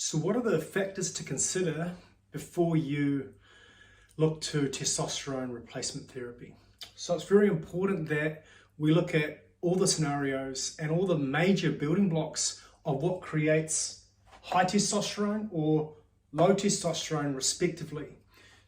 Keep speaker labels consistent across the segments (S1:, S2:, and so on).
S1: So what are the factors to consider before you look to testosterone replacement therapy? So it's very important that we look at all the scenarios and all the major building blocks of what creates high testosterone or low testosterone respectively.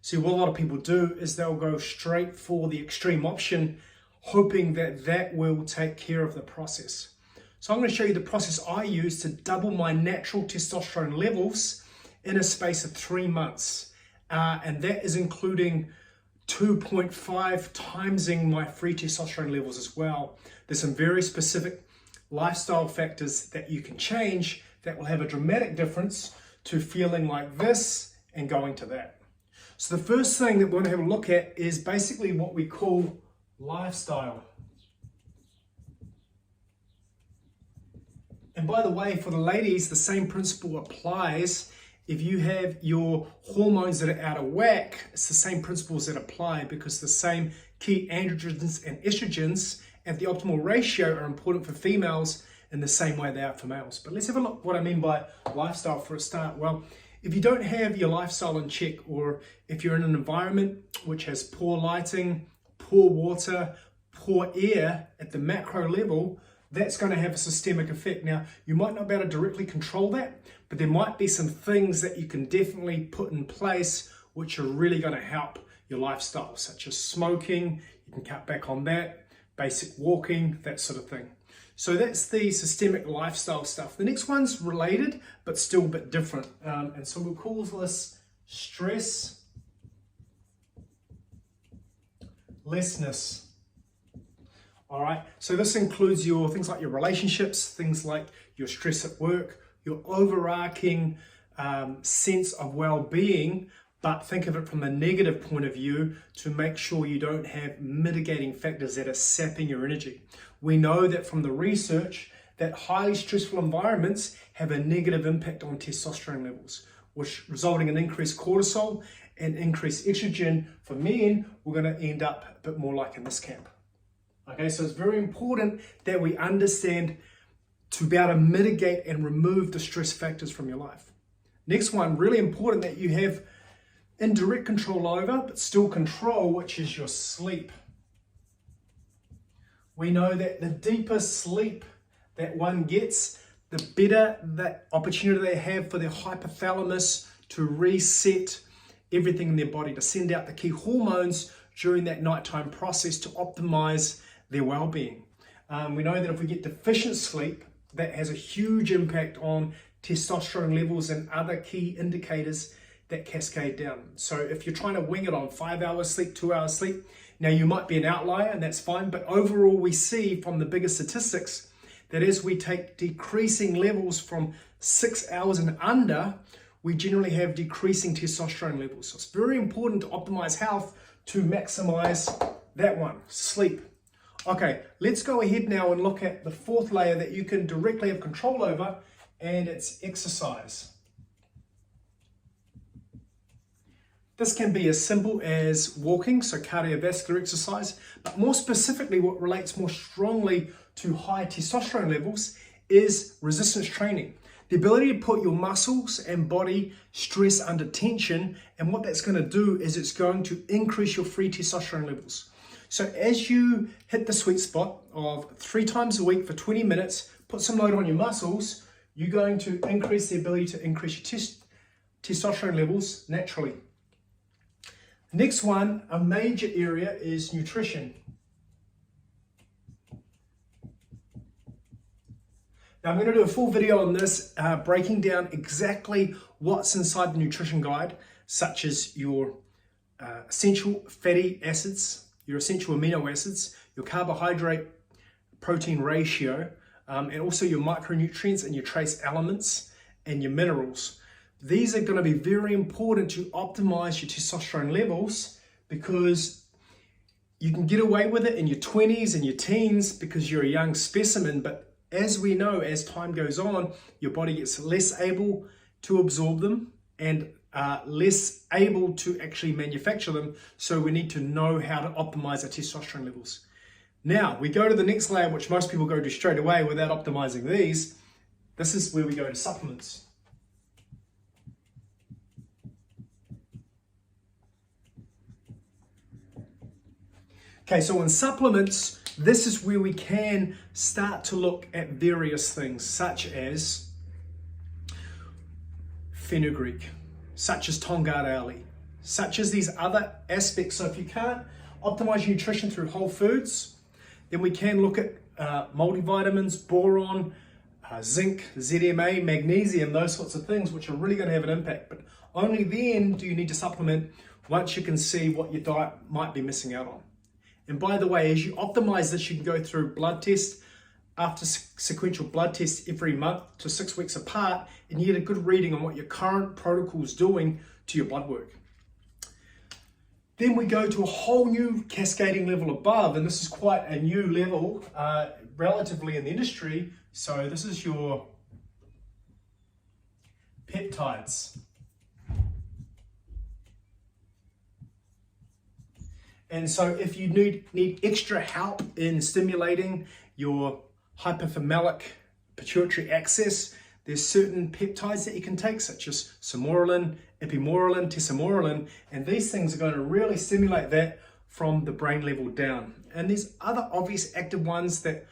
S1: See, what a lot of people do is they'll go straight for the extreme option, hoping that that will take care of the process. So I'm going to show you the process I use to double my natural testosterone levels in a space of 3 months. And that is including 2.5 timesing my free testosterone levels as well. There's some very specific lifestyle factors that you can change that will have a dramatic difference to feeling like this and going to that. So the first thing that we're going to have a look at is basically what we call lifestyle. And by the way, for the ladies, the same principle applies. If you have your hormones that are out of whack, it's the same principles that apply, because the same key androgens and estrogens at the optimal ratio are important for females in the same way they are for males. But let's have a look what I mean by lifestyle for a start. Well, if you don't have your lifestyle in check, or if you're in an environment which has poor lighting, poor water, poor air at the macro level, that's going to have a systemic effect. Now, you might not be able to directly control that, but there might be some things that you can definitely put in place which are really going to help your lifestyle, such as smoking. You can cut back on that, basic walking, that sort of thing. So that's the systemic lifestyle stuff. The next one's related, but still a bit different. And so we'll call this stress lessness. All right, so this includes your things like your relationships, things like your stress at work, your overarching sense of well-being, but think of it from a negative point of view to make sure you don't have mitigating factors that are sapping your energy. We know that from the research that highly stressful environments have a negative impact on testosterone levels, which resulting in increased cortisol and increased estrogen. For men, we're going to end up a bit more like in this camp. Okay, so it's very important that we understand to be able to mitigate and remove the stress factors from your life. Next one, really important that you have indirect control over, but still control, which is your sleep. We know that the deeper sleep that one gets, the better that opportunity they have for their hypothalamus to reset everything in their body, to send out the key hormones during that nighttime process to optimize their well-being. We know that if we get deficient sleep, that has a huge impact on testosterone levels and other key indicators that cascade down. So if you're trying to wing it on 5 hours sleep, 2 hours sleep, now you might be an outlier and that's fine, but overall we see from the bigger statistics that as we take decreasing levels from 6 hours and under, we generally have decreasing testosterone levels. So it's very important to optimize health to maximize that one, sleep. Okay, let's go ahead now and look at the fourth layer that you can directly have control over, and it's exercise. This can be as simple as walking, so cardiovascular exercise, but more specifically what relates more strongly to high testosterone levels is resistance training. The ability to put your muscles and body stress under tension, and what that's going to do is it's going to increase your free testosterone levels. So as you hit the sweet spot of 3 times a week for 20 minutes, put some load on your muscles, you're going to increase the ability to increase your testosterone levels naturally. Next one, a major area is nutrition. Now I'm going to do a full video on this, breaking down exactly what's inside the nutrition guide, such as your essential fatty acids, your essential amino acids, your carbohydrate protein ratio, and also your micronutrients and your trace elements and your minerals. These are going to be very important to optimize your testosterone levels, because you can get away with it in your 20s and your teens because you're a young specimen, but as we know, as time goes on, your body gets less able to absorb them and less able to actually manufacture them. So we need to know how to optimize our testosterone levels. Now we go to the next layer, which most people go to straight away without optimizing these. This is where we go to supplements. Okay, so in supplements, this is where we can start to look at various things such as fenugreek, such as Tongard Ali, such as these other aspects. So if you can't optimize your nutrition through whole foods, then we can look at multivitamins, boron, zinc, ZMA, magnesium, those sorts of things, which are really going to have an impact. But only then do you need to supplement once you can see what your diet might be missing out on. And by the way, as you optimize this, you can go through blood tests after sequential blood tests every month to 6 weeks apart, and you get a good reading on what your current protocol is doing to your blood work. Then we go to a whole new cascading level above, and this is quite a new level relatively in the industry. So this is your peptides. And so if you need extra help in stimulating your hypothalamic pituitary axis, there's certain peptides that you can take, such as sermorelin, ipamorelin, testosterone, and these things are going to really stimulate that from the brain level down. And there's other obvious active ones that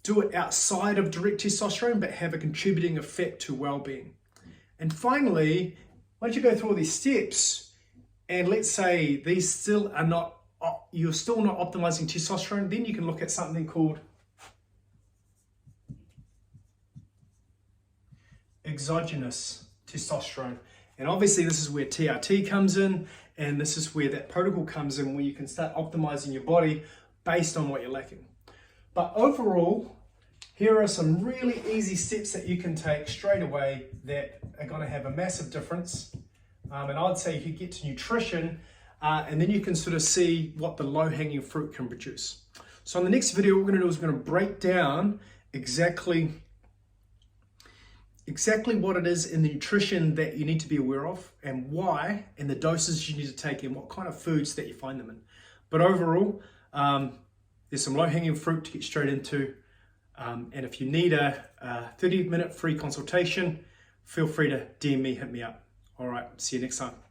S1: do it outside of direct testosterone but have a contributing effect to well-being. And finally, once you go through all these steps, and let's say these still are not, you're still not optimizing testosterone, then you can look at something called exogenous testosterone. And obviously this is where TRT comes in, and this is where that protocol comes in, where you can start optimizing your body based on what you're lacking. But overall, here are some really easy steps that you can take straight away that are going to have a massive difference. And I'd say you could get to nutrition, and then you can sort of see what the low-hanging fruit can produce. So in the next video, what we're going to do is we're going to break down exactly what it is in the nutrition that you need to be aware of, and why, and the doses you need to take, and what kind of foods that you find them in. But overall, there's some low-hanging fruit to get straight into. And if you need a 30-minute free consultation, feel free to DM me, hit me up. All right, see you next time.